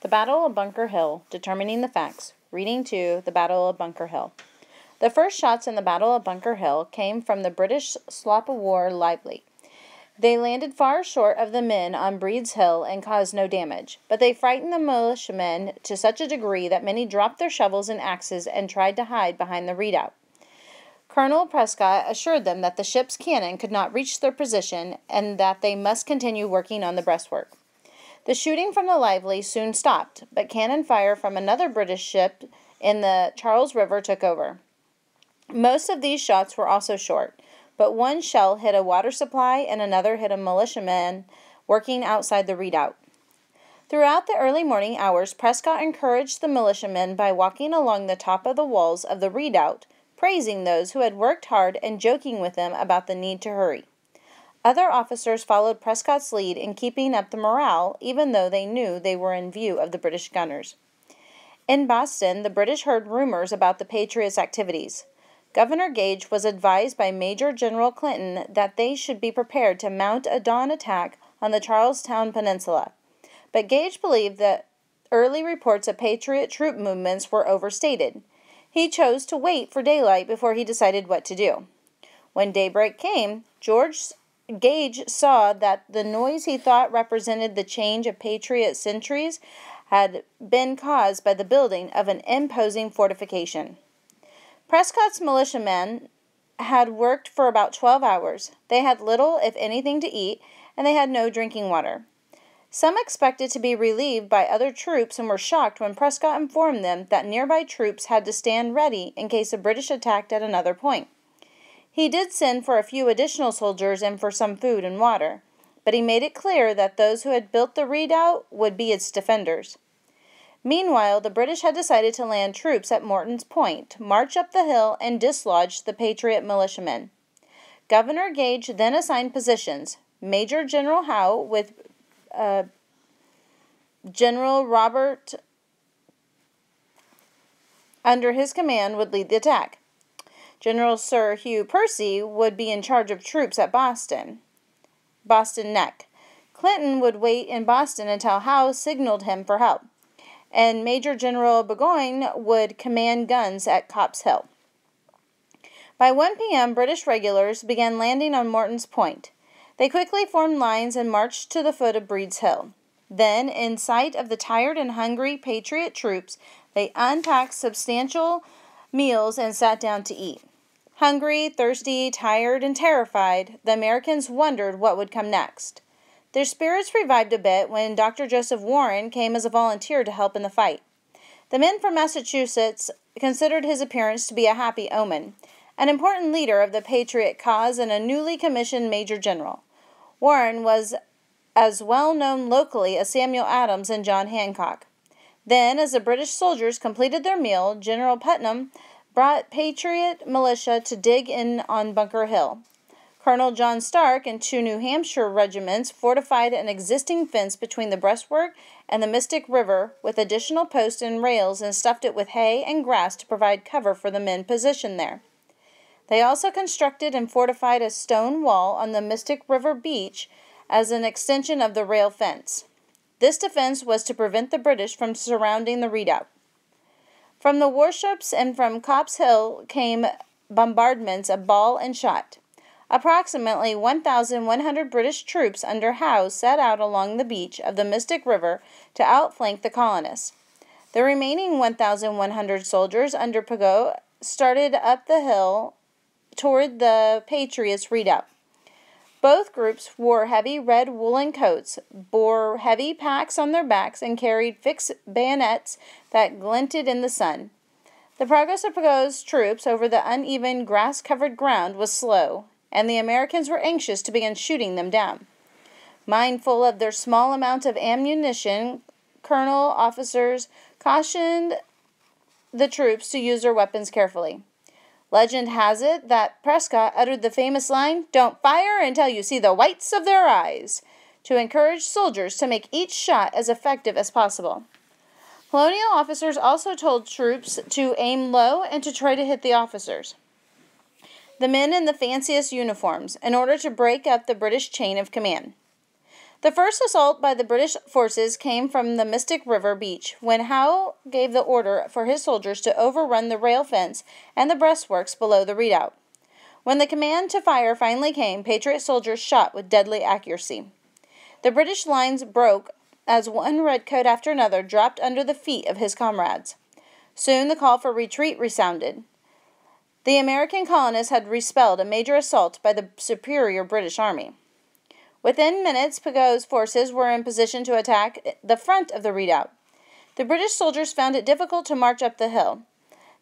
The Battle of Bunker Hill, Determining the Facts. Reading 2, The Battle of Bunker Hill. The first shots in the Battle of Bunker Hill came from the British slop-of-war Lively. They landed far short of the men on Breed's Hill and caused no damage, but they frightened the militiamen to such a degree that many dropped their shovels and axes and tried to hide behind the redoubt. Colonel Prescott assured them that the ship's cannon could not reach their position and that they must continue working on the breastwork. The shooting from the Lively soon stopped, but cannon fire from another British ship in the Charles River took over. Most of these shots were also short, but one shell hit a water supply and another hit a militiaman working outside the redoubt. Throughout the early morning hours, Prescott encouraged the militiamen by walking along the top of the walls of the redoubt, praising those who had worked hard and joking with them about the need to hurry. Other officers followed Prescott's lead in keeping up the morale, even though they knew they were in view of the British gunners. In Boston, the British heard rumors about the Patriots' activities. Governor Gage was advised by Major General Clinton that they should be prepared to mount a dawn attack on the Charlestown Peninsula. But Gage believed that early reports of Patriot troop movements were overstated. He chose to wait for daylight before he decided what to do. When daybreak came, Gage saw that the noise he thought represented the change of Patriot sentries had been caused by the building of an imposing fortification. Prescott's militiamen had worked for about 12 hours. They had little, if anything, to eat, and they had no drinking water. Some expected to be relieved by other troops and were shocked when Prescott informed them that nearby troops had to stand ready in case the British attacked at another point. He did send for a few additional soldiers and for some food and water, but he made it clear that those who had built the redoubt would be its defenders. Meanwhile, the British had decided to land troops at Morton's Point, march up the hill, and dislodge the Patriot militiamen. Governor Gage then assigned positions. Major General Howe with General Robert under his command would lead the attack. General Sir Hugh Percy would be in charge of troops at Boston Neck. Clinton would wait in Boston until Howe signaled him for help, and Major General Burgoyne would command guns at Copp's Hill. By 1 p.m., British regulars began landing on Morton's Point. They quickly formed lines and marched to the foot of Breed's Hill. Then, in sight of the tired and hungry Patriot troops, they unpacked substantial meals and sat down to eat. Hungry, thirsty, tired, and terrified, the Americans wondered what would come next. Their spirits revived a bit when Dr. Joseph Warren came as a volunteer to help in the fight. The men from Massachusetts considered his appearance to be a happy omen, an important leader of the Patriot cause and a newly commissioned Major General. Warren was as well known locally as Samuel Adams and John Hancock. Then, as the British soldiers completed their meal, General Putnam brought Patriot militia to dig in on Bunker Hill. Colonel John Stark and 2 New Hampshire regiments fortified an existing fence between the breastwork and the Mystic River with additional posts and rails and stuffed it with hay and grass to provide cover for the men positioned there. They also constructed and fortified a stone wall on the Mystic River beach as an extension of the rail fence. This defense was to prevent the British from surrounding the redoubt. From the warships and from Copp's Hill came bombardments of ball and shot. Approximately 1,100 British troops under Howe set out along the beach of the Mystic River to outflank the colonists. The remaining 1,100 soldiers under Pigot started up the hill toward the Patriots' redoubt. Both groups wore heavy red woolen coats, bore heavy packs on their backs, and carried fixed bayonets that glinted in the sun. The progress of Pigot's troops over the uneven, grass-covered ground was slow, and the Americans were anxious to begin shooting them down. Mindful of their small amount of ammunition, colonel officers cautioned the troops to use their weapons carefully. Legend has it that Prescott uttered the famous line, "Don't fire until you see the whites of their eyes," to encourage soldiers to make each shot as effective as possible. Colonial officers also told troops to aim low and to try to hit the officers, the men in the fanciest uniforms, in order to break up the British chain of command. The first assault by the British forces came from the Mystic River beach, when Howe gave the order for his soldiers to overrun the rail fence and the breastworks below the redoubt. When the command to fire finally came, Patriot soldiers shot with deadly accuracy. The British lines broke as one redcoat after another dropped under the feet of his comrades. Soon the call for retreat resounded. The American colonists had repelled a major assault by the superior British army. Within minutes, Pigot's forces were in position to attack the front of the redoubt. The British soldiers found it difficult to march up the hill.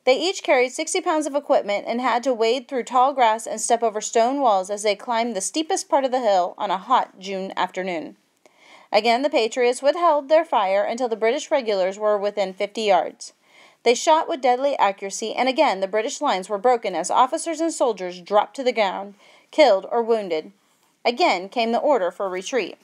They each carried 60 pounds of equipment and had to wade through tall grass and step over stone walls as they climbed the steepest part of the hill on a hot June afternoon. Again, the Patriots withheld their fire until the British regulars were within 50 yards. They shot with deadly accuracy, and again the British lines were broken as officers and soldiers dropped to the ground, killed or wounded. Again came the order for retreat.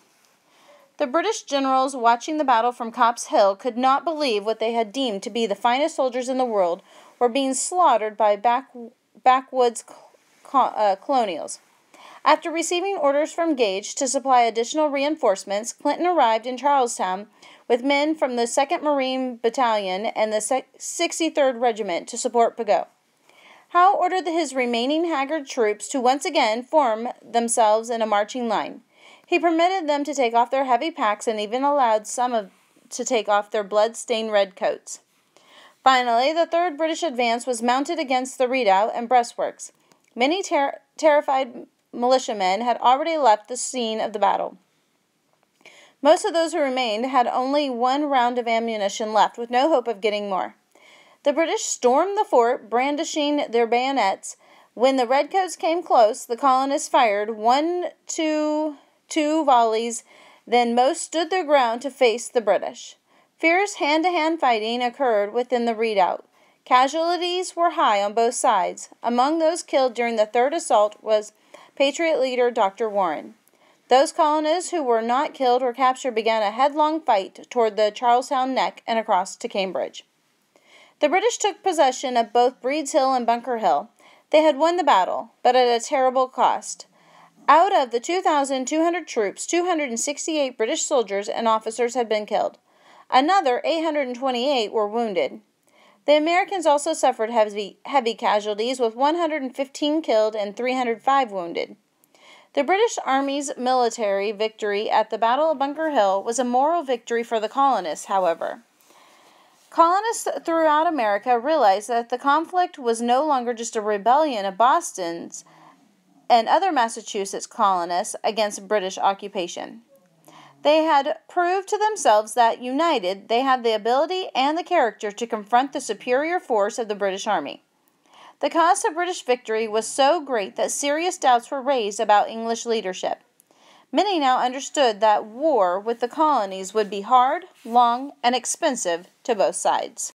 The British generals watching the battle from Copp's Hill could not believe what they had deemed to be the finest soldiers in the world were being slaughtered by backwoods colonials. After receiving orders from Gage to supply additional reinforcements, Clinton arrived in Charlestown with men from the 2nd Marine Battalion and the 63rd Regiment to support Pigot. Howe ordered his remaining haggard troops to once again form themselves in a marching line. He permitted them to take off their heavy packs and even allowed some to take off their blood-stained red coats. Finally, the 3rd British advance was mounted against the redoubt and breastworks. Many terrified militiamen had already left the scene of the battle. Most of those who remained had only one round of ammunition left, with no hope of getting more. The British stormed the fort, brandishing their bayonets. When the redcoats came close, the colonists fired 1-2 volleys, then most stood their ground to face the British. Fierce hand-to-hand fighting occurred within the redoubt. Casualties were high on both sides. Among those killed during the 3rd assault was Patriot leader Dr. Warren. Those colonists who were not killed or captured began a headlong fight toward the Charlestown Neck and across to Cambridge. The British took possession of both Breed's Hill and Bunker Hill. They had won the battle, but at a terrible cost. Out of the 2,200 troops, 268 British soldiers and officers had been killed. Another 828 were wounded. The Americans also suffered heavy casualties, with 115 killed and 305 wounded. The British Army's military victory at the Battle of Bunker Hill was a moral victory for the colonists, however. Colonists throughout America realized that the conflict was no longer just a rebellion of Boston's and other Massachusetts colonists against British occupation. They had proved to themselves that, united, they had the ability and the character to confront the superior force of the British Army. The cost of British victory was so great that serious doubts were raised about English leadership. Many now understood that war with the colonies would be hard, long, and expensive to both sides.